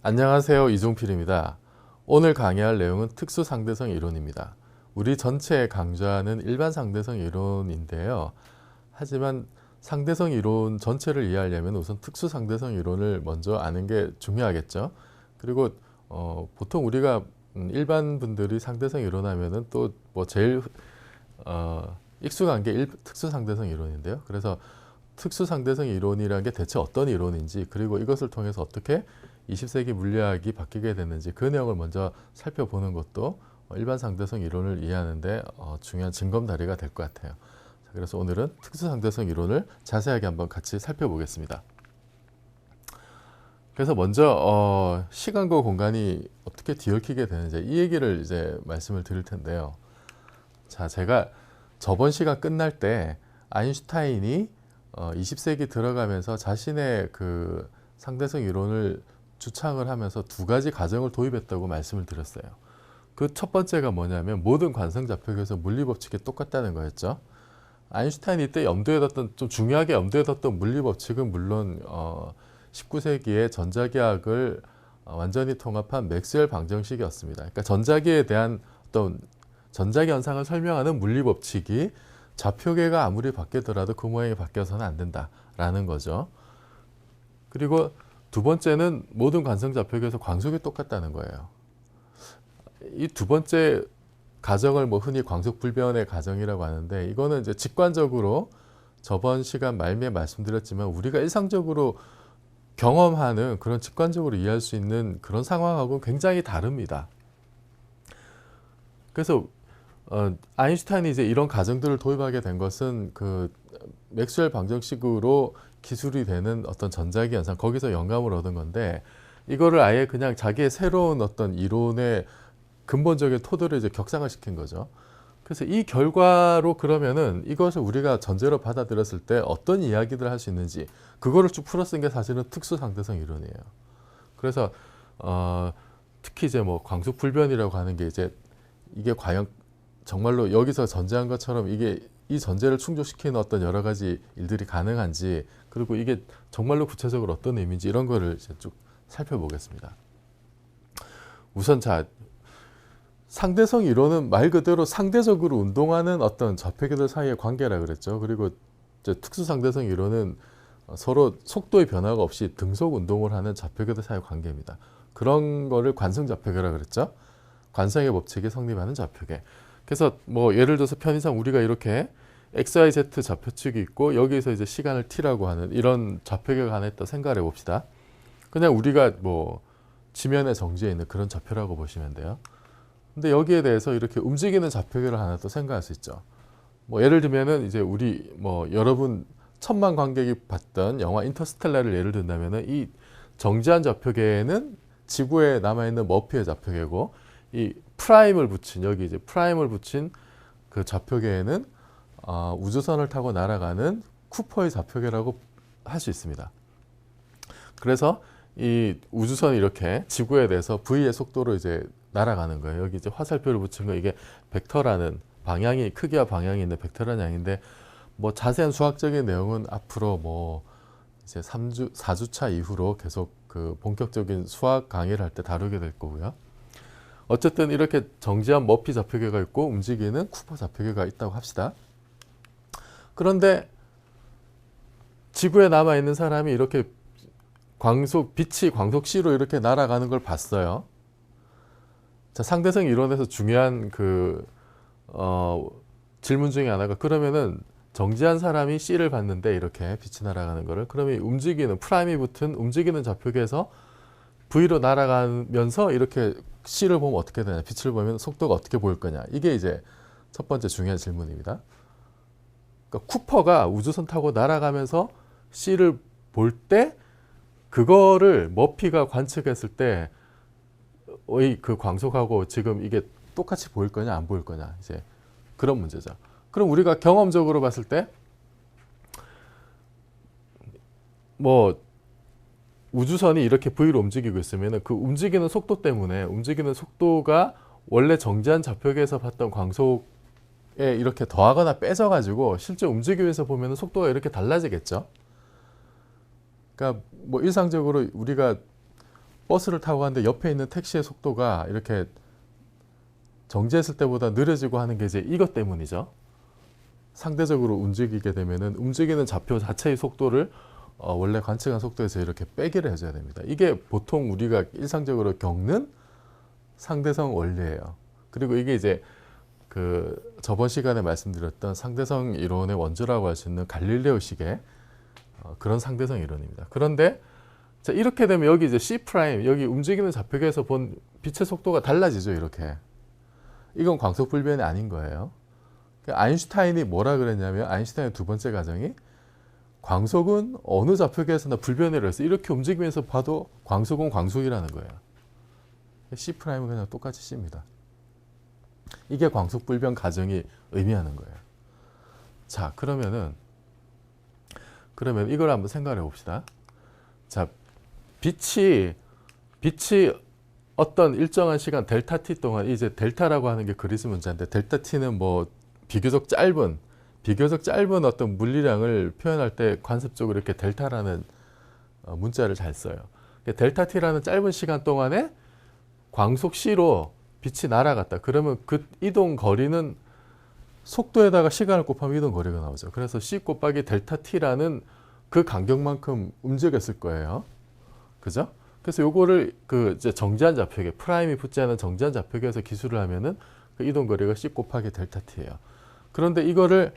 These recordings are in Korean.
안녕하세요. 이종필입니다. 오늘 강의할 내용은 특수상대성 이론입니다. 우리 전체에 강조하는 일반 상대성 이론인데요. 하지만 상대성 이론 전체를 이해하려면 우선 특수상대성 이론을 먼저 아는 게 중요하겠죠. 그리고 보통 우리가 일반 분들이 상대성 이론 하면은 또 뭐 제일 익숙한 게 특수상대성 이론인데요. 그래서 특수상대성 이론이라는 게 대체 어떤 이론인지, 그리고 이것을 통해서 어떻게 20세기 물리학이 바뀌게 됐는지 그 내용을 먼저 살펴보는 것도 일반 상대성 이론을 이해하는데 중요한 징검다리가 될 것 같아요. 그래서 오늘은 특수상대성 이론을 자세하게 한번 같이 살펴보겠습니다. 그래서 먼저 시간과 공간이 어떻게 뒤얽히게 되는지 이 얘기를 이제 말씀을 드릴 텐데요. 자, 제가 저번 시간 끝날 때 아인슈타인이 20세기 들어가면서 자신의 그 상대성 이론을 주창을 하면서 두 가지 가정을 도입했다고 말씀을 드렸어요. 그 첫 번째가 뭐냐면 모든 관성좌표에서 물리법칙이 똑같다는 거였죠. 아인슈타인이 이때 염두에 뒀던, 좀 중요하게 염두에 뒀던 물리법칙은 물론 19세기의 전자기학을 완전히 통합한 맥스웰 방정식이었습니다. 그러니까 전자기에 대한 어떤 전자기 현상을 설명하는 물리법칙이 좌표계가 아무리 바뀌더라도 그 모양이 바뀌어서는 안 된다라는 거죠. 그리고 두 번째는 모든 관성좌표계에서 광속이 똑같다는 거예요. 이 두 번째 가정을 뭐 흔히 광속불변의 가정이라고 하는데, 이거는 이제 직관적으로 저번 시간 말미에 말씀드렸지만 우리가 일상적으로 경험하는 그런 직관적으로 이해할 수 있는 그런 상황하고는 굉장히 다릅니다. 그래서 아인슈타인이 이제 이런 가정들을 도입하게 된 것은 그 맥스웰 방정식으로 기술이 되는 어떤 전자기 현상, 거기서 영감을 얻은 건데, 이거를 아예 그냥 자기의 새로운 어떤 이론의 근본적인 토대를 이제 격상을 시킨 거죠. 그래서 이 결과로 그러면은 이것을 우리가 전제로 받아들였을 때 어떤 이야기들을 할 수 있는지 그거를 쭉 풀어 쓴 게 사실은 특수상대성 이론이에요. 그래서 특히 이제 뭐 광속불변이라고 하는 게 이제 이게 과연 정말로 여기서 전제한 것처럼 이게 이 전제를 충족시키는 어떤 여러 가지 일들이 가능한지, 그리고 이게 정말로 구체적으로 어떤 의미인지 이런 거를 이제 쭉 살펴보겠습니다. 우선 자, 상대성 이론은 말 그대로 상대적으로 운동하는 어떤 좌표계들 사이의 관계라 그랬죠. 그리고 이제 특수상대성 이론은 서로 속도의 변화가 없이 등속 운동을 하는 좌표계들 사이의 관계입니다. 그런 거를 관성좌표계라 그랬죠. 관성의 법칙이 성립하는 좌표계. 그래서 뭐 예를 들어서 편의상 우리가 이렇게 XYZ 좌표축이 있고 여기에서 이제 시간을 t라고 하는 이런 좌표계가 하나 있다 생각을 해봅시다. 그냥 우리가 뭐 지면의 정지에 있는 그런 좌표라고 보시면 돼요. 근데 여기에 대해서 이렇게 움직이는 좌표계를 하나 또 생각할 수 있죠. 뭐 예를 들면은 이제 우리 뭐 여러분 천만 관객이 봤던 영화 인터스텔라를 예를 든다면은 이 정지한 좌표계는 지구에 남아있는 머피의 좌표계고, 이 프라임을 붙인 여기 이제 프라임을 붙인 그 좌표계에는 우주선을 타고 날아가는 쿠퍼의 좌표계라고 할 수 있습니다. 그래서 이 우주선이 이렇게 지구에 대해서 V의 속도로 이제 날아가는 거예요. 여기 이제 화살표를 붙인 거 이게 벡터라는 방향이, 크기와 방향이 있는 벡터라는 양인데, 뭐 자세한 수학적인 내용은 앞으로 뭐 이제 4주차 이후로 계속 그 본격적인 수학 강의를 할 때 다루게 될 거고요. 어쨌든 이렇게 정지한 머피 좌표계가 있고 움직이는 쿠퍼 좌표계가 있다고 합시다. 그런데 지구에 남아있는 사람이 이렇게 빛이 광속시로 이렇게 날아가는 걸 봤어요. 자, 상대성 이론에서 중요한 그 질문 중에 하나가, 그러면은 정지한 사람이 C를 봤는데 이렇게 빛이 날아가는 거를, 그러면 움직이는 프라임이 붙은 움직이는 좌표계에서 V로 날아가면서 이렇게 C를 보면 어떻게 되냐, 빛을 보면 속도가 어떻게 보일 거냐, 이게 이제 첫 번째 중요한 질문입니다. 그러니까 쿠퍼가 우주선 타고 날아가면서 C를 볼 때 그거를 머피가 관측했을 때 그 광속하고 지금 이게 똑같이 보일 거냐 안 보일 거냐, 이제 그런 문제죠. 그럼 우리가 경험적으로 봤을 때 뭐 우주선이 이렇게 V로 움직이고 있으면 그 움직이는 속도 때문에, 움직이는 속도가 원래 정지한 좌표계에서 봤던 광속에 이렇게 더하거나 빼져가지고 실제 움직이면서 보면 속도가 이렇게 달라지겠죠. 그러니까 뭐 일상적으로 우리가 버스를 타고 가는데 옆에 있는 택시의 속도가 이렇게 정지했을 때보다 느려지고 하는 게 이제 이것 때문이죠. 상대적으로 움직이게 되면은 움직이는 좌표 자체의 속도를 원래 관측한 속도에서 이렇게 빼기를 해줘야 됩니다. 이게 보통 우리가 일상적으로 겪는 상대성 원리예요. 그리고 이게 이제 그 저번 시간에 말씀드렸던 상대성 이론의 원조라고 할 수 있는 갈릴레오식의 그런 상대성 이론입니다. 그런데 자, 이렇게 되면 여기 이제 C 프라임 여기 움직이는 좌표계에서 본 빛의 속도가 달라지죠. 이렇게 이건 광속 불변이 아닌 거예요. 아인슈타인이 뭐라 그랬냐면 아인슈타인의 두 번째 가정이 광속은 어느 좌표계에서나 불변이라 해서 이렇게 움직이면서 봐도 광속은 광속이라는 거예요. C 프라임은 그냥 똑같이 C입니다. 이게 광속 불변 가정이 의미하는 거예요. 자, 그러면 이걸 한번 생각해 봅시다. 자, 빛이 어떤 일정한 시간 델타 t 동안 이제 델타라고 하는 게 그리스 문자인데 델타 t는 뭐 비교적 짧은 어떤 물리량을 표현할 때 관습적으로 이렇게 델타라는 문자를 잘 써요. 델타 t라는 짧은 시간 동안에 광속 c로 빛이 날아갔다. 그러면 그 이동 거리는 속도에다가 시간을 곱하면 이동 거리가 나오죠. 그래서 c 곱하기 델타 t라는 그 간격만큼 움직였을 거예요. 그죠? 그래서 요거를 그 이제 정지한 좌표계, 프라임이 붙지 않은 정지한 좌표계에서 기술을 하면은 그 이동 거리가 c 곱하기 델타 t예요. 그런데 이거를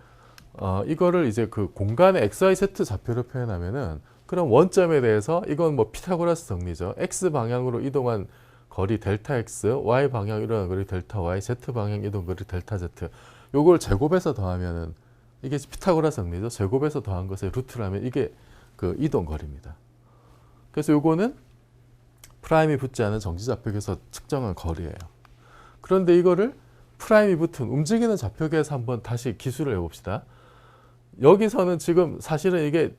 이제 그 공간의 XYZ 좌표로 표현하면은 그럼 원점에 대해서 이건 뭐 피타고라스 정리죠. X 방향으로 이동한 거리 델타 X, Y 방향으로 이동한 거리 델타 Y, Z 방향 이동 거리 델타 Z. 요걸 제곱해서 더하면은 이게 피타고라스 정리죠. 제곱해서 더한 것에 루트를 하면 이게 그 이동 거리입니다. 그래서 요거는 프라임이 붙지 않은 정지 좌표계에서 측정한 거리예요. 그런데 이거를 프라임이 붙은 움직이는 좌표계에서 한번 다시 기술을 해봅시다. 여기서는 지금 사실은 이게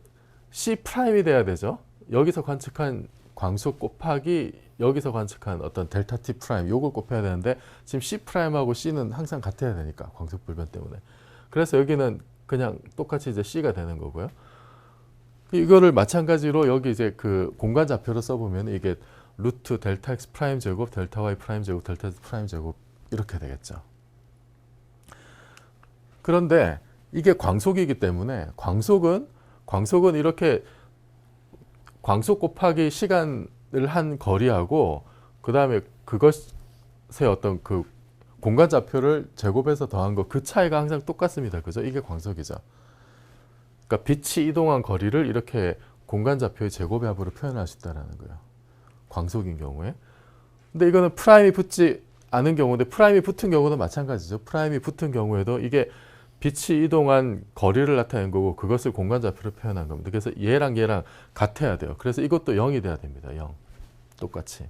C 프라임이 돼야 되죠. 여기서 관측한 광속 곱하기 여기서 관측한 어떤 델타 T 프라임 요걸 곱해야 되는데 지금 C 프라임하고 C는 항상 같아야 되니까 광속 불변 때문에. 그래서 여기는 그냥 똑같이 이제 C가 되는 거고요. 이거를 마찬가지로 여기 이제 그 공간 좌표로 써보면 이게 루트 델타 X 프라임 제곱, 델타 Y 프라임 제곱, 델타 Z 프라임 제곱 이렇게 되겠죠. 그런데 이게 광속이기 때문에 광속은 이렇게 광속 곱하기 시간을 한 거리하고 그 다음에 그것의 어떤 그 공간 좌표를 제곱해서 더한 거 그 차이가 항상 똑같습니다. 그죠? 이게 광속이죠. 그러니까 빛이 이동한 거리를 이렇게 공간 좌표의 제곱의 합으로 표현할 수 있다는 거예요. 광속인 경우에. 근데 이거는 프라임이 붙지 않은 경우인데 프라임이 붙은 경우는 마찬가지죠. 프라임이 붙은 경우에도 이게 빛이 이동한 거리를 나타낸 거고 그것을 공간 좌표로 표현한 겁니다. 그래서 얘랑 같아야 돼요. 그래서 이것도 0이 돼야 됩니다. 0. 똑같이.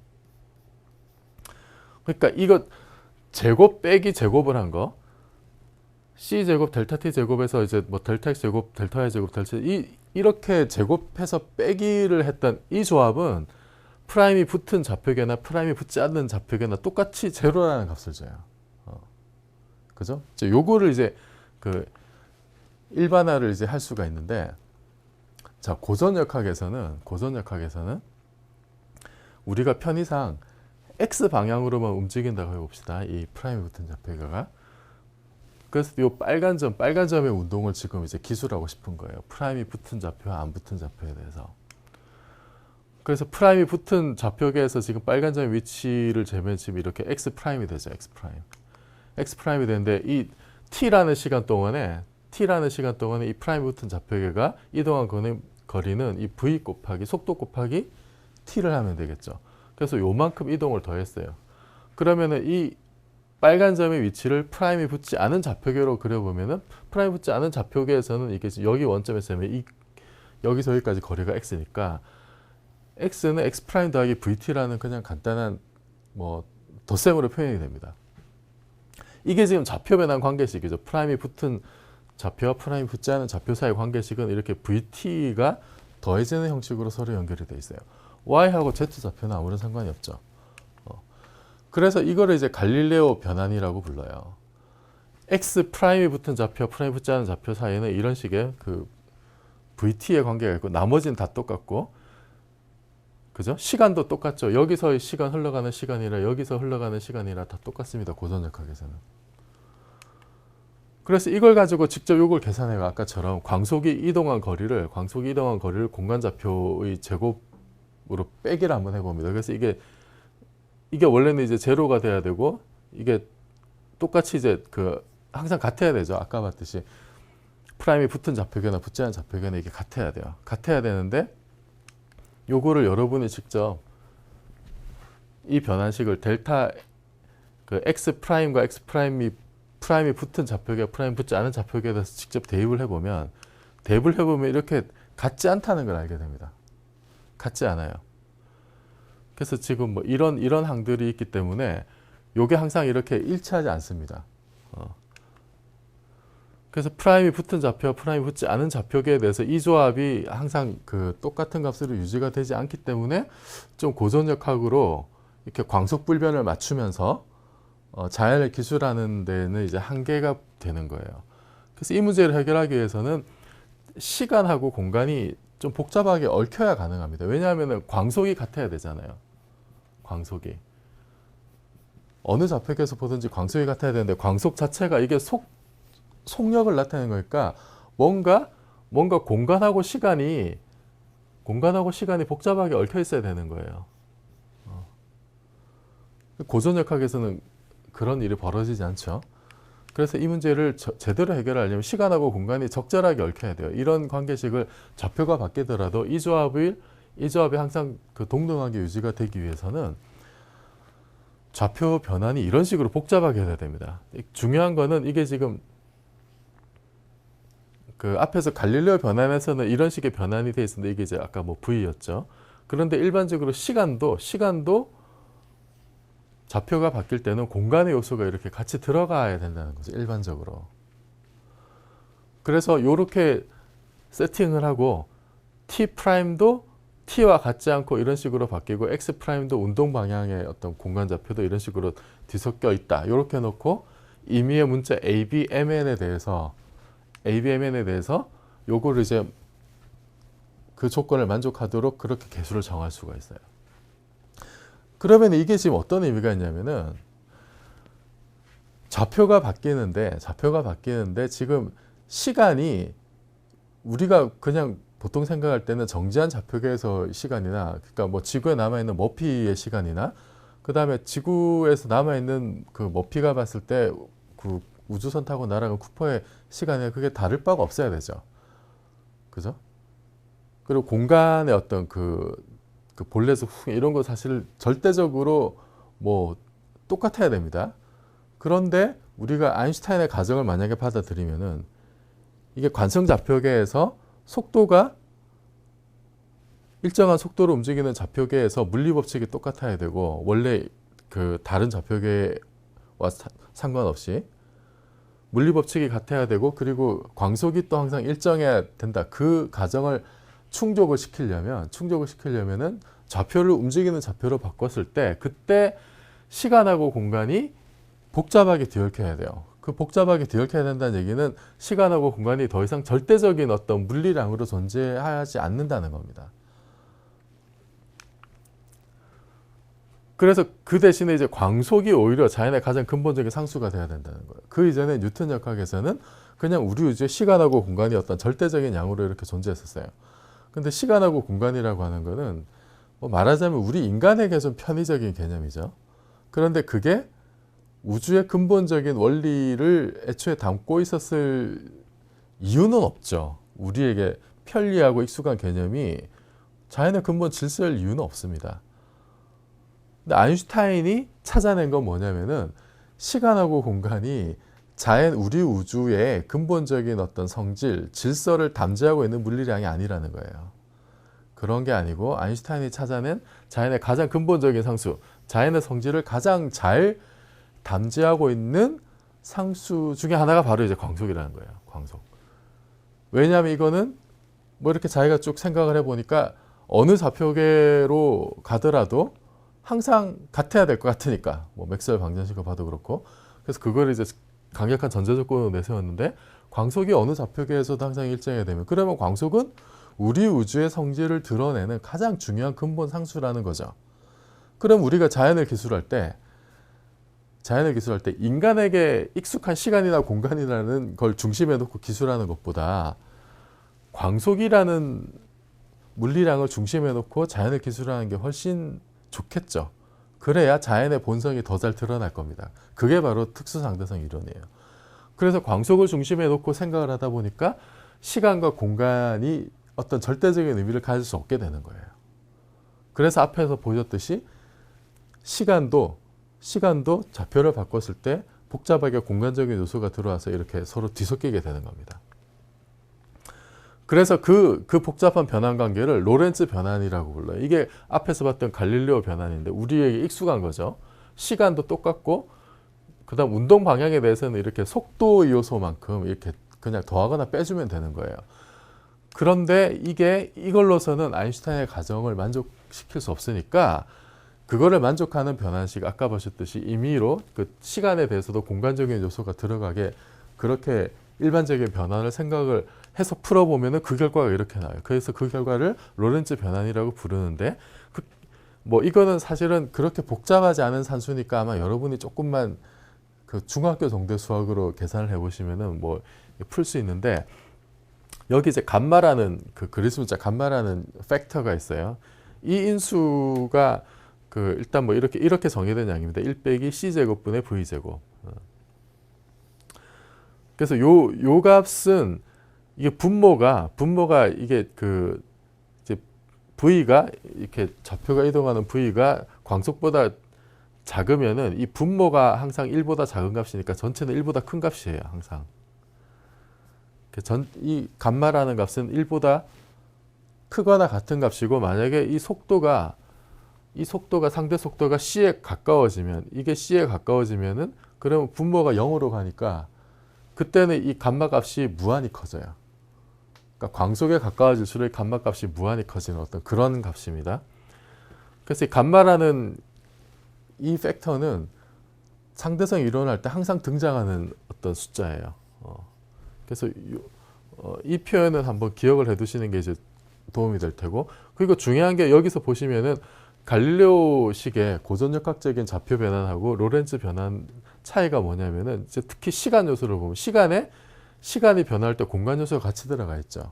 그러니까 이거 제곱 빼기 제곱을 한 거 C 제곱 델타 T 제곱에서 이제 뭐 델타 X 제곱 델타 Y 제곱 델타 이렇게 제곱해서 빼기를 했던 이 조합은 프라임이 붙은 좌표계나 프라임이 붙지 않는 좌표계나 똑같이 제로라는 값을 줘요. 그죠? 이제 요거를 이제 그 일반화를 이제 할 수가 있는데, 자 고전역학에서는 우리가 편의상 x 방향으로만 움직인다고 해봅시다. 이 프라임이 붙은 좌표가. 그래서 이 빨간 점의 운동을 지금 이제 기술하고 싶은 거예요. 프라임이 붙은 좌표와 안 붙은 좌표에 대해서. 그래서 프라임이 붙은 좌표계에서 지금 빨간 점의 위치를 재면 지금 이렇게 x 프라임이 되죠. x 프라임이 되는데 이 t라는 시간 동안에 이 프라임이 붙은 좌표계가 이동한 거리는 이 v 곱하기 속도 곱하기 t를 하면 되겠죠. 그래서 요만큼 이동을 더했어요. 그러면은 이 빨간 점의 위치를 프라임이 붙지 않은 좌표계로 그려보면은 프라임이 붙지 않은 좌표계에서는 이게 여기 원점에서 여기서 여기까지 거리가 x니까 x는 x 프라임 더하기 vt라는 그냥 간단한 뭐 덧셈으로 표현이 됩니다. 이게 지금 좌표 변환 관계식이죠. 프라임이 붙은 좌표와 프라임이 붙지 않은 좌표 사이 관계식은 이렇게 vt가 더해지는 형식으로 서로 연결이 되어 있어요. y하고 z 좌표는 아무런 상관이 없죠. 그래서 이거를 이제 갈릴레오 변환이라고 불러요. x 프라임이 붙은 좌표, 프라임이 붙지 않은 좌표 사이에는 이런 식의 그 vt의 관계가 있고 나머지는 다 똑같고 그죠? 시간도 똑같죠. 여기서의 시간 흘러가는 시간이라 여기서 흘러가는 시간이라 다 똑같습니다. 고전역학에서는. 그래서 이걸 가지고 직접 이걸 계산해요. 아까처럼 광속이 이동한 거리를 공간좌표의 제곱으로 빼기를 한번 해봅니다. 그래서 이게 원래는 이제 제로가 돼야 되고 이게 똑같이 이제 항상 같아야 되죠. 아까 봤듯이 프라임이 붙은 좌표계나 붙지 않은 좌표계는 이게 같아야 돼요. 같아야 되는데 요거를 여러분이 직접 이 변환식을 델타 x 프라임과 x 프라임이 붙은 좌표계, 프라임 붙지 않은 좌표계에 대해서 직접 대입을 해보면 이렇게 같지 않다는 걸 알게 됩니다. 같지 않아요. 그래서 지금 뭐 이런 항들이 있기 때문에 요게 항상 이렇게 일치하지 않습니다. 그래서 프라임이 붙은 좌표와 프라임이 붙지 않은 좌표계에 대해서 이 조합이 항상 똑같은 값으로 유지가 되지 않기 때문에 좀 고전역학으로 이렇게 광속 불변을 맞추면서 자연을 기술하는 데는 이제 한계가 되는 거예요. 그래서 이 문제를 해결하기 위해서는 시간하고 공간이 좀 복잡하게 얽혀야 가능합니다. 왜냐하면 광속이 같아야 되잖아요. 광속이. 어느 좌표계에서 보든지 광속이 같아야 되는데 광속 자체가 이게 속력을 나타내는 거니까 뭔가 공간하고 시간이 복잡하게 얽혀 있어야 되는 거예요. 고전역학에서는 그런 일이 벌어지지 않죠. 그래서 이 문제를 제대로 해결하려면 시간하고 공간이 적절하게 얽혀야 돼요. 이런 관계식을 좌표가 바뀌더라도 이 조합이 항상 동등하게 유지가 되기 위해서는 좌표 변환이 이런 식으로 복잡하게 해야 됩니다. 중요한 거는 이게 지금 앞에서 갈릴레오 변환에서는 이런 식의 변환이 돼 있었는데 이게 이제 아까 뭐 V였죠. 그런데 일반적으로 시간도 좌표가 바뀔 때는 공간의 요소가 이렇게 같이 들어가야 된다는 거죠. 일반적으로. 그래서 이렇게 세팅을 하고 T'도 T와 같지 않고 이런 식으로 바뀌고 X'도 운동 방향의 어떤 공간 좌표도 이런 식으로 뒤섞여 있다. 이렇게 놓고 임의의 문자 ABMN에 대해서 요거를 이제 그 조건을 만족하도록 그렇게 개수를 정할 수가 있어요. 그러면 이게 지금 어떤 의미가 있냐면은 좌표가 바뀌는데 지금 시간이 우리가 그냥 보통 생각할 때는 정지한 좌표계에서 시간이나 그러니까 뭐 지구에 남아있는 머피의 시간이나 그 다음에 지구에서 남아있는 머피가 봤을 때 우주선 타고 날아간 쿠퍼의 시간에 그게 다를 바가 없어야 되죠. 그죠? 그리고 공간의 어떤 볼넷의 후행 이런 거 사실 절대적으로 뭐 똑같아야 됩니다. 그런데 우리가 아인슈타인의 가정을 만약에 받아들이면은 이게 관성 좌표계에서 속도가 일정한 속도로 움직이는 좌표계에서 물리 법칙이 똑같아야 되고 원래 다른 좌표계와 상관없이 물리 법칙이 같아야 되고 그리고 광속이 또 항상 일정해야 된다. 그 가정을 충족을 시키려면은 좌표를 움직이는 좌표로 바꿨을 때 그때 시간하고 공간이 복잡하게 뒤얽혀야 돼요. 그 복잡하게 뒤얽혀야 된다는 얘기는 시간하고 공간이 더 이상 절대적인 어떤 물리량으로 존재하지 않는다는 겁니다. 그래서 그 대신에 이제 광속이 오히려 자연의 가장 근본적인 상수가 돼야 된다는 거예요. 그 이전에 뉴턴 역학에서는 그냥 우리 우주의 시간하고 공간이 어떤 절대적인 양으로 이렇게 존재했었어요. 근데 시간하고 공간이라고 하는 거는 뭐 말하자면 우리 인간에게 좀 편의적인 개념이죠. 그런데 그게 우주의 근본적인 원리를 애초에 담고 있었을 이유는 없죠. 우리에게 편리하고 익숙한 개념이 자연의 근본 질서일 이유는 없습니다. 근데 아인슈타인이 찾아낸 건 뭐냐면은 시간하고 공간이 우리 우주의 근본적인 어떤 성질, 질서를 담재하고 있는 물리량이 아니라는 거예요. 그런 게 아니고 아인슈타인이 찾아낸 자연의 가장 근본적인 상수, 자연의 성질을 가장 잘 담재하고 있는 상수 중에 하나가 바로 이제 광속이라는 거예요. 광속. 왜냐하면 이거는 뭐 이렇게 자기가 쭉 생각을 해보니까 어느 좌표계로 가더라도 항상 같아야 될 것 같으니까 뭐 맥스웰 방정식을 봐도 그렇고 그래서 그걸 이제 강력한 전제 조건으로 내세웠는데 광속이 어느 좌표계에서도 항상 일정해야 되면 그러면 광속은 우리 우주의 성질을 드러내는 가장 중요한 근본 상수라는 거죠. 그럼 우리가 자연을 기술할 때 인간에게 익숙한 시간이나 공간이라는 걸 중심에 놓고 기술하는 것보다 광속이라는 물리량을 중심에 놓고 자연을 기술하는 게 훨씬 좋겠죠. 그래야 자연의 본성이 더 잘 드러날 겁니다. 그게 바로 특수상대성 이론이에요. 그래서 광속을 중심에 놓고 생각을 하다 보니까 시간과 공간이 어떤 절대적인 의미를 가질 수 없게 되는 거예요. 그래서 앞에서 보셨듯이 시간도 좌표를 바꿨을 때 복잡하게 공간적인 요소가 들어와서 이렇게 서로 뒤섞이게 되는 겁니다. 그래서 그 복잡한 변환 관계를 로렌츠 변환이라고 불러요. 이게 앞에서 봤던 갈릴레오 변환인데 우리에게 익숙한 거죠. 시간도 똑같고 그다음 운동 방향에 대해서는 이렇게 속도 요소만큼 이렇게 그냥 더하거나 빼주면 되는 거예요. 그런데 이걸로서는 아인슈타인의 가정을 만족시킬 수 없으니까 그거를 만족하는 변환식, 아까 보셨듯이 임의로 그 시간에 대해서도 공간적인 요소가 들어가게 그렇게 일반적인 변환을 생각을 해서 풀어보면은 그 결과가 이렇게 나와요. 그래서 그 결과를 로렌츠 변환이라고 부르는데 이거는 사실은 그렇게 복잡하지 않은 산수니까 아마 여러분이 조금만 그 중학교 정도 수학으로 계산을 해보시면은 풀 수 있는데, 여기 이제 감마라는 그 그리스 문자 감마라는 팩터가 있어요. 이 인수가 일단 이렇게 정의된 양입니다. 1 빼기 c제곱분의 v제곱. 그래서 요 값은 이게 분모가 이게 이제 v가 이렇게 좌표가 이동하는 v가 광속보다 작으면은 이 분모가 항상 1보다 작은 값이니까 전체는 1보다 큰 값이에요, 항상. 이 감마라는 값은 1보다 크거나 같은 값이고, 만약에 이 속도가 상대 속도가 c에 가까워지면, 이게 c에 가까워지면은 그러면 분모가 0으로 가니까 그때는 이 감마 값이 무한히 커져요. 그러니까 광속에 가까워질수록 이 감마 값이 무한히 커지는 어떤 그런 값입니다. 그래서 이 감마라는 이 팩터는 상대성 이론할 때 항상 등장하는 어떤 숫자예요. 그래서 이 표현은 한번 기억을 해두시는 게 이제 도움이 될 테고, 그리고 중요한 게 여기서 보시면은 갈릴레오식의 고전역학적인 좌표 변환하고 로렌츠 변환 차이가 뭐냐면은 이제 특히 시간 요소를 보면 시간이 변할 때 공간 요소가 같이 들어가 있죠.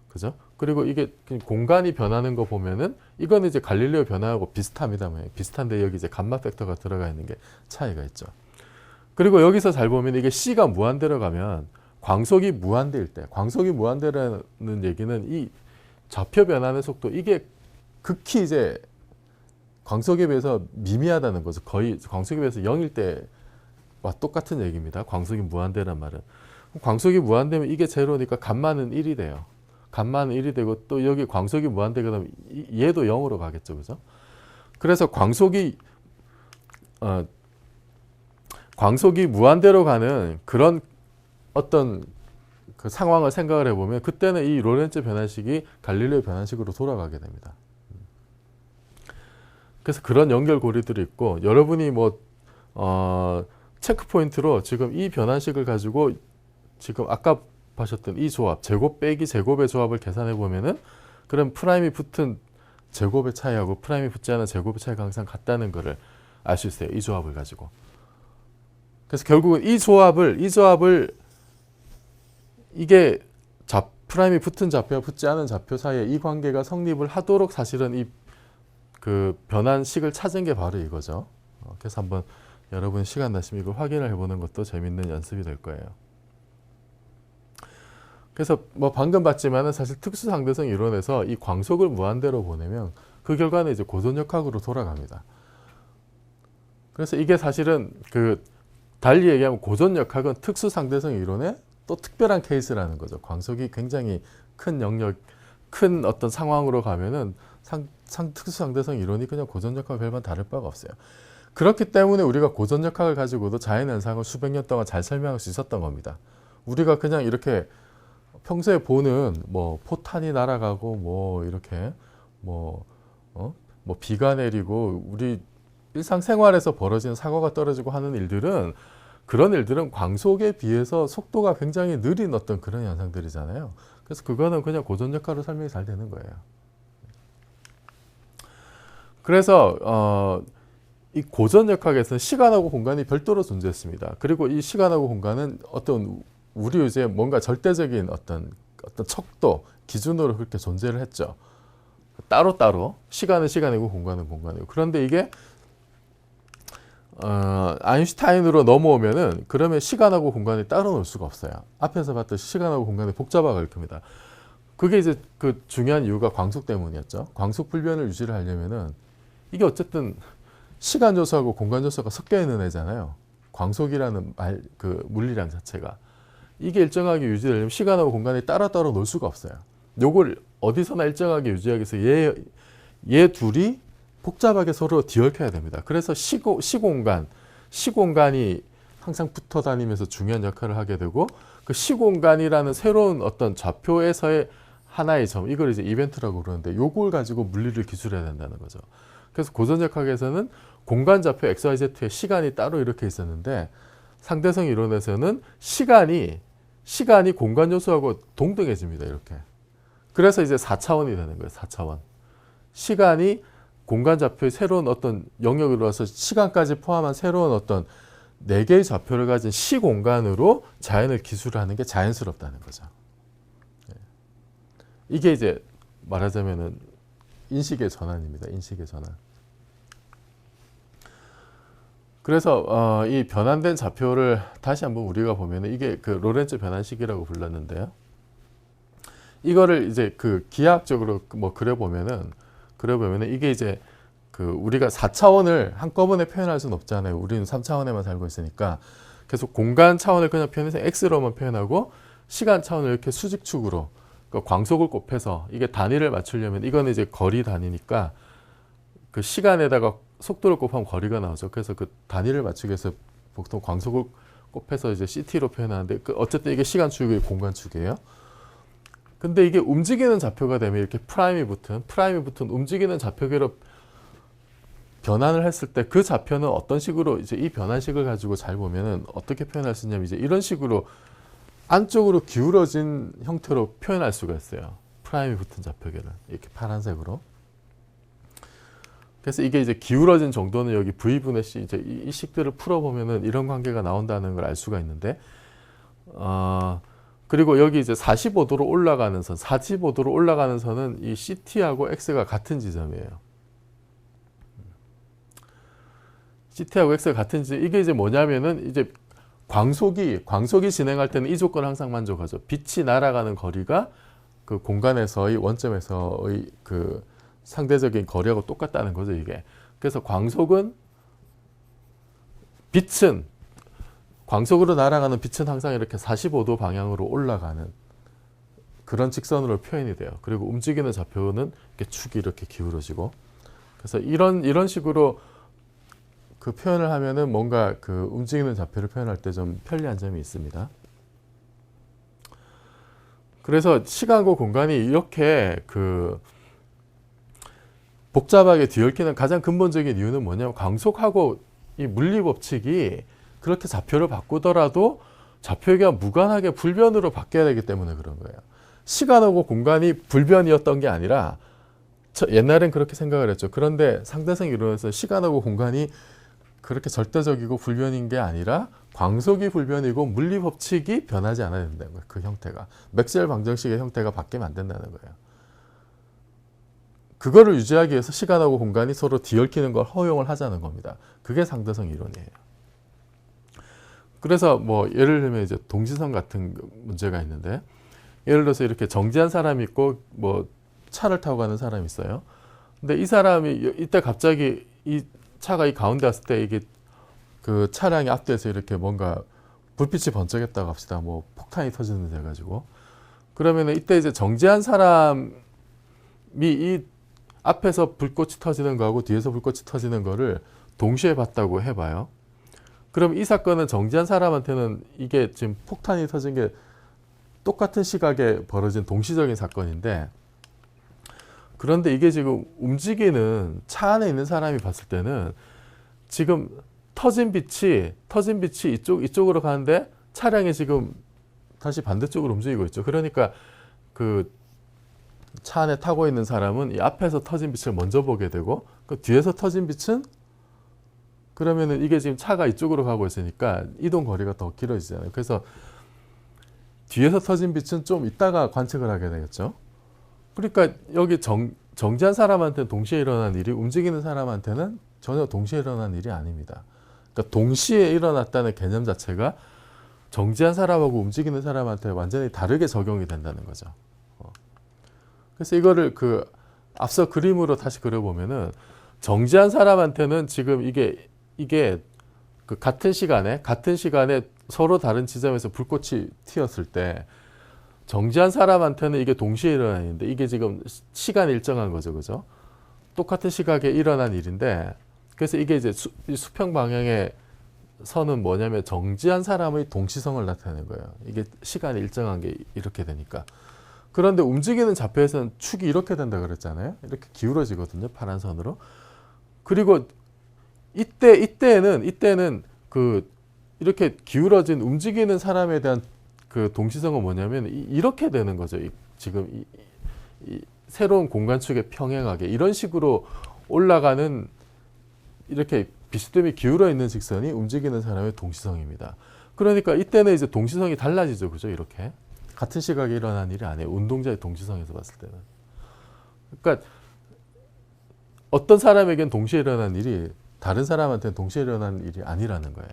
그죠? 그리고 이게 공간이 변하는 거 보면은 이거는 이제 갈릴레오 변화하고 비슷합니다만, 비슷한데 여기 이제 감마 팩터가 들어가 있는 게 차이가 있죠. 그리고 여기서 잘 보면 이게 C가 무한대로 가면 광속이 무한대일 때, 광속이 무한대라는 얘기는 이 좌표 변환의 속도, 이게 극히 이제 광속에 비해서 미미하다는 거죠. 거의 광속에 비해서 0일 때와 똑같은 얘기입니다. 광속이 무한대란 말은. 광속이 무한대면 이게 제로니까 감마는 1이 돼요. 감마는 1이 되고, 또 여기 광속이 무한대가 되면 얘도 0으로 가겠죠. 그죠? 그래서 광속이 무한대로 가는 그런 어떤 그 상황을 생각을 해보면, 그때는 이 로렌츠 변환식이 갈릴레오 변환식으로 돌아가게 됩니다. 그래서 그런 연결고리들이 있고, 여러분이 체크 포인트로 지금 이 변환식을 가지고 지금 아까 보셨던 이 조합, 제곱 빼기 제곱의 조합을 계산해 보면은, 그럼 프라임이 붙은 제곱의 차이하고 프라임이 붙지 않은 제곱의 차이가 항상 같다는 것을 알 수 있어요. 이 조합을 가지고. 그래서 결국은 이 조합을 이게 프라임이 붙은 좌표와 붙지 않은 좌표 사이에 이 관계가 성립을 하도록 사실은 이 그 변환식을 찾은 게 바로 이거죠. 그래서 한번 여러분 시간 나시면 이걸 확인을 해보는 것도 재밌는 연습이 될 거예요. 그래서 방금 봤지만은 사실 특수상대성 이론에서 이 광속을 무한대로 보내면 그 결과는 이제 고전역학으로 돌아갑니다. 그래서 이게 사실은 달리 얘기하면 고전역학은 특수상대성 이론의 또 특별한 케이스라는 거죠. 광속이 굉장히 큰 영역, 큰 어떤 상황으로 가면은 특수상대성 이론이 그냥 고전역학과 별반 다를 바가 없어요. 그렇기 때문에 우리가 고전역학을 가지고도 자연현상을 수백 년 동안 잘 설명할 수 있었던 겁니다. 우리가 그냥 이렇게 평소에 보는 포탄이 날아가고 이렇게 비가 내리고 우리 일상생활에서 벌어지는 사고가 떨어지고 하는 일들은, 그런 일들은 광속에 비해서 속도가 굉장히 느린 어떤 그런 현상들이잖아요. 그래서 그거는 그냥 고전역학으로 설명이 잘 되는 거예요. 그래서 이 고전역학에서는 시간하고 공간이 별도로 존재했습니다. 그리고 이 시간하고 공간은 어떤 우리 이제 뭔가 절대적인 어떤 척도 기준으로 그렇게 존재를 했죠. 따로따로 시간은 시간이고 공간은 공간이고. 그런데 이게 아인슈타인으로 넘어오면은 그러면 시간하고 공간이 따로 놀 수가 없어요. 앞에서 봤듯이 시간하고 공간이 복잡하게 일습니다. 그게 이제 그 중요한 이유가 광속 때문이었죠. 광속 불변을 유지를 하려면은 이게 어쨌든 시간 요소하고 공간 요소가 섞여 있는 애잖아요. 광속이라는 그 물리량 자체가 이게 일정하게 유지되려면 시간하고 공간이 따로따로 놀 수가 없어요. 요걸 어디서나 일정하게 유지하기 위해서 얘 둘이 복잡하게 서로 뒤얽혀야 됩니다. 그래서 시공간이 항상 붙어 다니면서 중요한 역할을 하게 되고 그 시공간이라는 새로운 어떤 좌표에서의 하나의 점, 이걸 이제 이벤트라고 그러는데 요걸 가지고 물리를 기술해야 된다는 거죠. 그래서 고전역학에서는 공간 좌표 XYZ의 시간이 따로 이렇게 있었는데 상대성 이론에서는 시간이 공간 요소하고 동등해집니다. 이렇게. 그래서 이제 4차원이 되는 거예요. 4차원. 시간이 공간 좌표의 새로운 어떤 영역으로 와서 시간까지 포함한 새로운 어떤 4개의 좌표를 가진 시공간으로 자연을 기술하는 게 자연스럽다는 거죠. 이게 이제 말하자면은 인식의 전환입니다. 인식의 전환. 그래서 이 변환된 좌표를 다시 한번 우리가 보면은 이게 그 로렌츠 변환식이라고 불렀는데요. 이거를 이제 그 기하학적으로 뭐 그려보면은 이게 이제 그 우리가 4차원을 한꺼번에 표현할 수는 없잖아요. 우리는 3차원에만 살고 있으니까. 그래서 공간 차원을 그냥 표현해서 X로만 표현하고 시간 차원을 이렇게 수직축으로 그 광속을 곱해서 이게 단위를 맞추려면 이거는 이제 거리 단위니까 그 시간에다가 속도를 곱하면 거리가 나오죠. 그래서 그 단위를 맞추기 위해서 보통 광속을 곱해서 이제 CT로 표현하는데 어쨌든 이게 시간축이 공간축이에요. 근데 이게 움직이는 좌표가 되면 이렇게 프라임이 붙은 움직이는 좌표계로 변환을 했을 때 그 좌표는 어떤 식으로 이제 이 변환식을 가지고 잘 보면은 어떻게 표현할 수 있냐면 이제 이런 식으로 안쪽으로 기울어진 형태로 표현할 수가 있어요. 프라임이 붙은 좌표계를 이렇게 파란색으로. 그래서 이게 이제 기울어진 정도는 여기 V분의 C 이제 이 식들을 풀어보면은 이런 관계가 나온다는 걸 알 수가 있는데, 그리고 여기 이제 45도로 올라가는 선, 45도로 올라가는 선은 이 CT하고 X가 같은 지점이에요. CT하고 X가 같은 지점. 이게 이제 뭐냐면은 이제 광속이 진행할 때는 이 조건을 항상 만족하죠. 빛이 날아가는 거리가 그 공간에서의 원점에서의 그 상대적인 거리하고 똑같다는 거죠, 이게. 그래서 광속으로 날아가는 빛은 항상 이렇게 45도 방향으로 올라가는 그런 직선으로 표현이 돼요. 그리고 움직이는 좌표는 이렇게 축이 이렇게 기울어지고. 그래서 이런 식으로 그 표현을 하면은 뭔가 그 움직이는 좌표를 표현할 때 좀 편리한 점이 있습니다. 그래서 시간과 공간이 이렇게 그 복잡하게 뒤얽히는 가장 근본적인 이유는 뭐냐면 광속하고 이 물리 법칙이 그렇게 좌표를 바꾸더라도 좌표계가 무관하게 불변으로 바뀌어야 되기 때문에 그런 거예요. 시간하고 공간이 불변이었던 게 아니라 옛날엔 그렇게 생각을 했죠. 그런데 상대성 이론에서 시간하고 공간이 그렇게 절대적이고 불변인 게 아니라 광속이 불변이고 물리 법칙이 변하지 않아야 된다는 거예요. 그 형태가. 맥스웰 방정식의 형태가 바뀌면 안 된다는 거예요. 그거를 유지하기 위해서 시간하고 공간이 서로 뒤얽히는 걸 허용을 하자는 겁니다. 그게 상대성 이론이에요. 그래서 뭐 예를 들면 이제 동시선 같은 문제가 있는데, 예를 들어서 이렇게 정지한 사람이 있고 뭐 차를 타고 가는 사람이 있어요. 근데 이 사람이 이때 갑자기 이 차가 이 가운데 왔을 때 이게 그 차량이 앞뒤에서 이렇게 뭔가 불빛이 번쩍했다고 합시다. 뭐 폭탄이 터지는 데 가지고. 그러면 이때 이제 정지한 사람이 이 앞에서 불꽃이 터지는 거하고 뒤에서 불꽃이 터지는 거를 동시에 봤다고 해봐요. 그럼 이 사건은 정지한 사람한테는 이게 지금 폭탄이 터진 게 똑같은 시각에 벌어진 동시적인 사건인데, 그런데 이게 지금 움직이는 차 안에 있는 사람이 봤을 때는 지금 터진 빛이 이쪽으로 가는데 차량이 지금 다시 반대쪽으로 움직이고 있죠. 그러니까 그 차 안에 타고 있는 사람은 이 앞에서 터진 빛을 먼저 보게 되고 그 뒤에서 터진 빛은 그러면은 이게 지금 차가 이쪽으로 가고 있으니까 이동 거리가 더 길어지잖아요. 그래서 뒤에서 터진 빛은 좀 이따가 관측을 하게 되겠죠. 그러니까 여기 정지한 사람한테는 동시에 일어난 일이 움직이는 사람한테는 전혀 동시에 일어난 일이 아닙니다. 그러니까 동시에 일어났다는 개념 자체가 정지한 사람하고 움직이는 사람한테 완전히 다르게 적용이 된다는 거죠. 그래서 이거를 그 앞서 그림으로 다시 그려보면은 정지한 사람한테는 지금 이게 그 같은 시간에 서로 다른 지점에서 불꽃이 튀었을 때 정지한 사람한테는 이게 동시에 일어난 일인데 이게 지금 시간이 일정한 거죠, 그죠? 똑같은 시각에 일어난 일인데 그래서 이게 이제 수평 방향의 선은 뭐냐면 정지한 사람의 동시성을 나타내는 거예요. 이게 시간이 일정한 게 이렇게 되니까. 그런데 움직이는 좌표에서는 축이 이렇게 된다 그랬잖아요. 이렇게 기울어지거든요, 파란 선으로. 그리고 이때는 그 이렇게 기울어진 움직이는 사람에 대한 그 동시성은 뭐냐면 이렇게 되는 거죠. 지금 이 새로운 공간축에 평행하게 이런 식으로 올라가는 이렇게 비스듬히 기울어 있는 직선이 움직이는 사람의 동시성입니다. 그러니까 이때는 이제 동시성이 달라지죠, 그죠? 이렇게 같은 시각에 일어난 일이 아니에요. 운동자의 동시성에서 봤을 때는. 그러니까 어떤 사람에겐 동시에 일어난 일이 다른 사람한테는 동시에 일어난 일이 아니라는 거예요.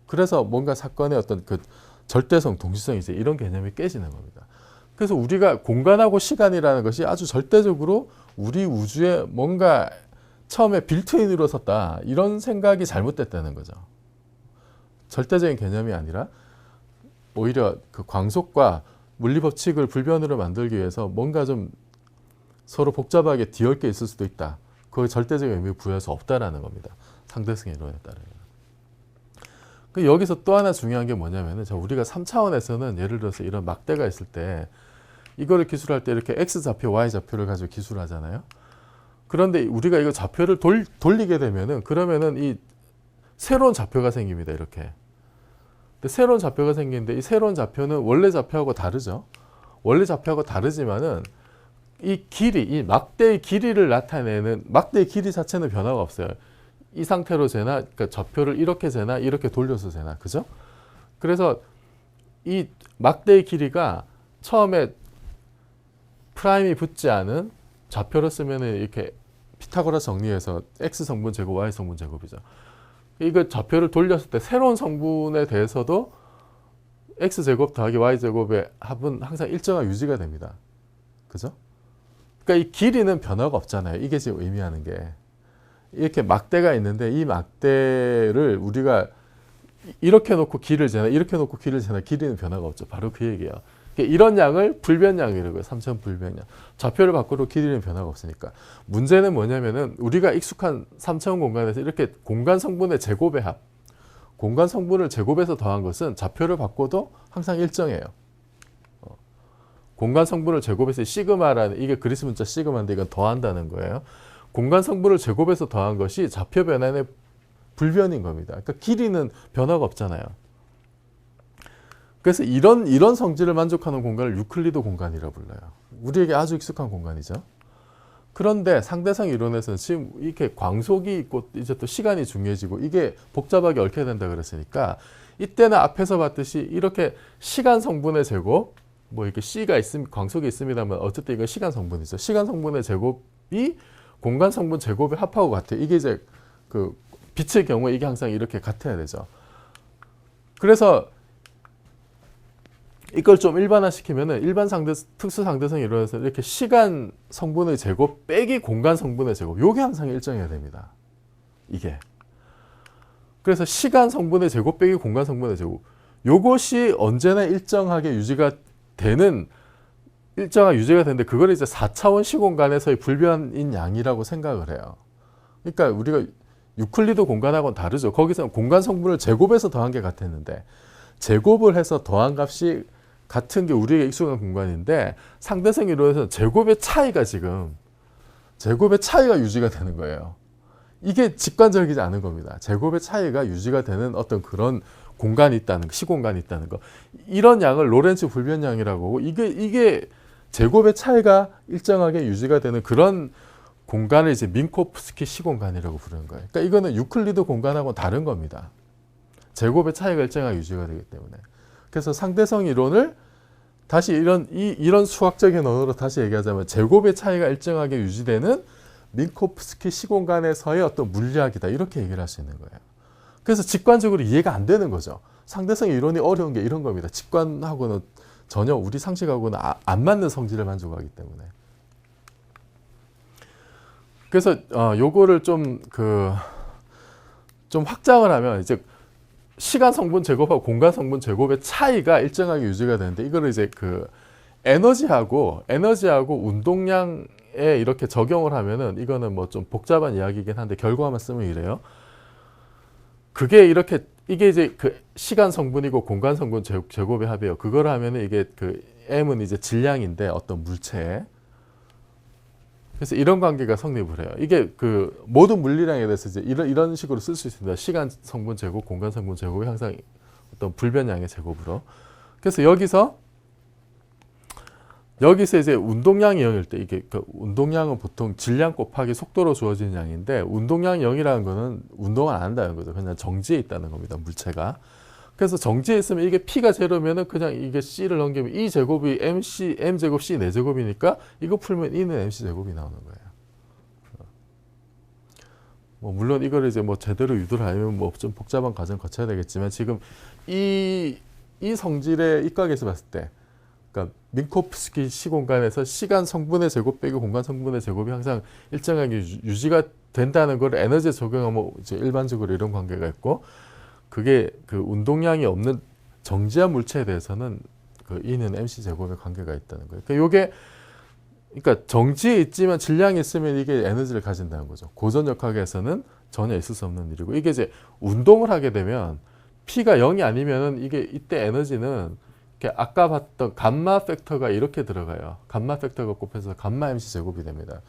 그래서 뭔가 사건의 어떤 그 절대성, 동시성 이제 이런 개념이 깨지는 겁니다. 그래서 우리가 공간하고 시간이라는 것이 아주 절대적으로 우리 우주에 뭔가 처음에 빌트인으로 섰다 이런 생각이 잘못됐다는 거죠. 절대적인 개념이 아니라 오히려 그 광속과 물리법칙을 불변으로 만들기 위해서 뭔가 좀 서로 복잡하게 뒤얽혀 있을 수도 있다. 그걸 절대적인 의미를 부여할 수 없다라는 겁니다. 상대성의 이론에 따르면. 여기서 또 하나 중요한 게 뭐냐면은 우리가 3차원에서는 예를 들어서 이런 막대가 있을 때 이거를 기술할 때 이렇게 X좌표, Y좌표를 가지고 기술하잖아요. 그런데 우리가 이거 좌표를 돌리게 되면은 그러면은 이 새로운 좌표가 생깁니다. 이렇게. 근데 새로운 좌표가 생기는데 이 새로운 좌표는 원래 좌표하고 다르죠. 원래 좌표하고 다르지만은 이 길이, 이 막대의 길이를 나타내는 막대의 길이 자체는 변화가 없어요. 이 상태로 재나, 그러니까 좌표를 이렇게 재나, 이렇게 돌려서 재나, 그죠? 그래서 이 막대의 길이가 처음에 프라임이 붙지 않은 좌표로 쓰면은 이렇게 피타고라스 정리해서 x 성분 제곱, y 성분 제곱이죠. 이거 좌표를 돌렸을 때 새로운 성분에 대해서도 x 제곱 더하기 y 제곱의 합은 항상 일정한 유지가 됩니다. 그죠? 그러니까 이 길이는 변화가 없잖아요. 이게 지금 의미하는 게. 이렇게 막대가 있는데 이 막대를 우리가 이렇게 놓고 길을 재나 이렇게 놓고 길을 재나 길이는 변화가 없죠. 바로 그 얘기예요. 이런 양을 불변량이라고요. 3차원 불변량. 좌표를 바꾸도 길이는 변화가 없으니까. 문제는 뭐냐면은 우리가 익숙한 3차원 공간에서 이렇게 공간 성분의 제곱의 합. 공간 성분을 제곱해서 더한 것은 좌표를 바꿔도 항상 일정해요. 공간 성분을 제곱해서 시그마라는 이게 그리스 문자 시그마인데 이건 더한다는 거예요. 공간 성분을 제곱해서 더한 것이 좌표 변환의 불변인 겁니다. 그러니까 길이는 변화가 없잖아요. 그래서 이런 성질을 만족하는 공간을 유클리드 공간이라고 불러요. 우리에게 아주 익숙한 공간이죠. 그런데 상대성 이론에서는 지금 이렇게 광속이 있고 이제 또 시간이 중요해지고 이게 복잡하게 얽혀야 된다 그랬으니까 이때는 앞에서 봤듯이 이렇게 시간 성분의 제곱 뭐 이렇게 C가 광속이 있습니다만 어쨌든 이건 시간 성분이죠. 시간 성분의 제곱이 공간 성분 제곱의 합하고 같아요. 이게 이제 그 빛의 경우에 이게 항상 이렇게 같아야 되죠. 그래서 이걸 좀 일반화시키면은 일반 특수 상대성 이론에서 이렇게 시간 성분의 제곱 빼기 공간 성분의 제곱 요게 항상 일정해야 됩니다. 이게. 그래서 시간 성분의 제곱 빼기 공간 성분의 제곱 요것이 언제나 일정하게 유지가 되는데 그걸 이제 4차원 시공간에서의 불변인 양이라고 생각을 해요. 그러니까 우리가 유클리드 공간하고는 다르죠. 거기서는 공간 성분을 제곱해서 더한 게 같았는데 제곱을 해서 더한 값이 같은 게 우리에게 익숙한 공간인데 상대성 이론에서는 제곱의 차이가 유지가 되는 거예요. 이게 직관적이지 않은 겁니다. 제곱의 차이가 유지가 되는 어떤 그런 공간이 있다는 거, 시공간이 있다는 거. 이런 양을 로렌츠 불변량이라고 하고 이게 제곱의 차이가 일정하게 유지가 되는 그런 공간을 이제 민코프스키 시공간이라고 부르는 거예요. 그러니까 이거는 유클리드 공간하고 다른 겁니다. 제곱의 차이가 일정하게 유지가 되기 때문에. 그래서 상대성 이론을 다시 이런 수학적인 언어로 다시 얘기하자면 제곱의 차이가 일정하게 유지되는 민코프스키 시공간에서의 어떤 물리학이다. 이렇게 얘기를 할 수 있는 거예요. 그래서 직관적으로 이해가 안 되는 거죠. 상대성 이론이 어려운 게 이런 겁니다. 직관하고는 전혀 우리 상식하고는 안 맞는 성질을 만족하기 때문에. 그래서 요거를 좀 확장을 하면 이제 시간 성분 제곱하고 공간 성분 제곱의 차이가 일정하게 유지가 되는데 이거를 이제 에너지하고 운동량에 이렇게 적용을 하면은 이거는 뭐 좀 복잡한 이야기이긴 한데 결과만 쓰면 이래요. 이게 이제 시간 성분이고 공간 성분 제곱의 합이에요. 그걸 하면은 이게 M은 이제 질량인데 어떤 물체. 그래서 이런 관계가 성립을 해요. 이게 모든 물리량에 대해서 이제 이런 식으로 쓸 수 있습니다. 시간 성분 제곱, 공간 성분 제곱이 항상 어떤 불변량의 제곱으로. 그래서 여기서 이제 운동량이 0일 때 이게 운동량은 보통 질량 곱하기 속도로 주어지는 양인데 운동량이 0이라는 거는 운동을 안 한다는 거죠. 그냥 정지해 있다는 겁니다. 물체가. 그래서 정지해 있으면 이게 P가 제로면은 그냥 이게 C를 넘기면 E 제곱이 M 제곱 C 4제곱이니까 이거 풀면 E는 MC 제곱이 나오는 거예요. 뭐 물론 이걸 이제 뭐 제대로 유도를 하려면 뭐 좀 복잡한 과정 거쳐야 되겠지만 지금 이 성질의 이과학에서 봤을 때 그러니까 민코프스키 시공간에서 시간 성분의 제곱 빼기 공간 성분의 제곱이 항상 일정하게 유지가 된다는 걸 에너지에 적용하면 이제 일반적으로 이런 관계가 있고 그게 운동량이 없는 정지한 물체에 대해서는 E는 MC 제곱의 관계가 있다는 거예요. 그러니까 정지에 있지만 질량이 있으면 이게 에너지를 가진다는 거죠. 고전 역학에서는 전혀 있을 수 없는 일이고 이게 이제 운동을 하게 되면 P가 0이 아니면은 이때 에너지는 아까 봤던 감마 팩터가 이렇게 들어가요. 감마 팩터가 곱해서 감마 MC 제곱이 됩니다.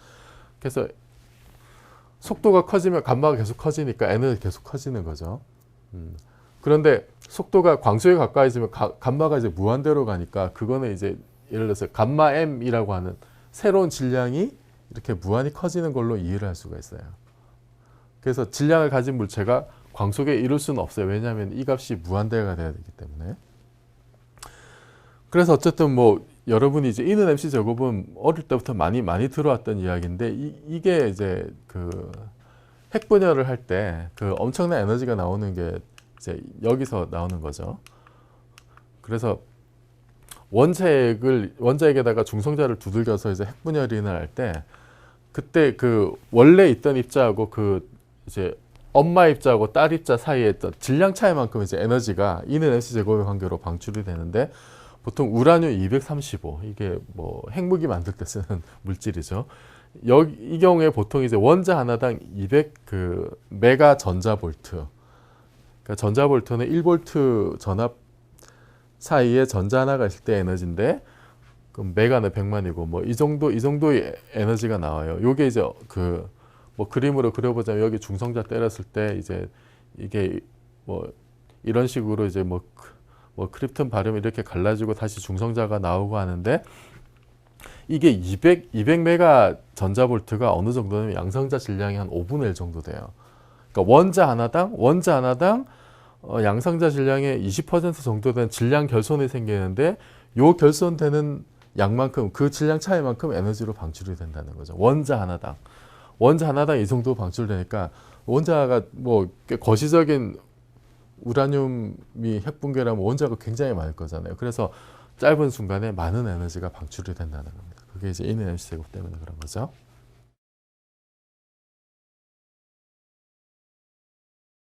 그래서 속도가 커지면 감마가 계속 커지니까 에너지 계속 커지는 거죠. 그런데 속도가 광소에 가까이지면 감마가 이제 무한대로 가니까 그거는 이제 예를 들어서 감마 M이라고 하는 새로운 질량이 이렇게 무한히 커지는 걸로 이해를 할 수가 있어요. 그래서 질량을 가진 물체가 광속에 이룰 수는 없어요. 왜냐하면 이 값이 무한대가 돼야 되기 때문에. 그래서 어쨌든 뭐 여러분이 이제 E는 MC 제곱은 어릴 때부터 많이 들어왔던 이야기인데 이게 이제 핵 분열을 할 때 엄청난 에너지가 나오는 게 이제 여기서 나오는 거죠. 그래서 원자핵에다가 중성자를 두들겨서 이제 핵 분열이 일어날 때 그때 원래 있던 입자하고 이제 엄마 입자하고 딸 입자 사이에 있던 질량 차이만큼 이제 에너지가 E는 MC 제곱의 관계로 방출이 되는데 보통 우라늄 235 이게 뭐 핵무기 만들 때 쓰는 물질이죠. 이 경우에 보통 이제 원자 하나당 200 메가 전자볼트. 그러니까 전자볼트는 1볼트 전압 사이에 전자 하나가 있을 때 에너지인데 그럼 메가는 100만이고 뭐 이 정도의 에너지가 나와요. 요게 이제 뭐 그림으로 그려보자면 여기 중성자 때렸을 때 이제 이게 뭐 이런 식으로 이제 뭐 크립톤 발음 이렇게 갈라지고 다시 중성자가 나오고 하는데 이게 200메가 전자볼트가 어느 정도냐면 양성자 질량이 한 5분의 1 정도 돼요. 그러니까 원자 하나당 양성자 질량의 20% 정도 된 질량 결손이 생기는데 요 결손되는 양만큼 그 질량 차이만큼 에너지로 방출이 된다는 거죠. 원자 하나당 이 정도 방출되니까 원자가 뭐 거시적인 우라늄이 핵붕괴라면 원자가 굉장히 많을 거잖아요. 그래서 짧은 순간에 많은 에너지가 방출이 된다는 겁니다. 그게 이제 E는 MC 제곱 때문에 그런 거죠.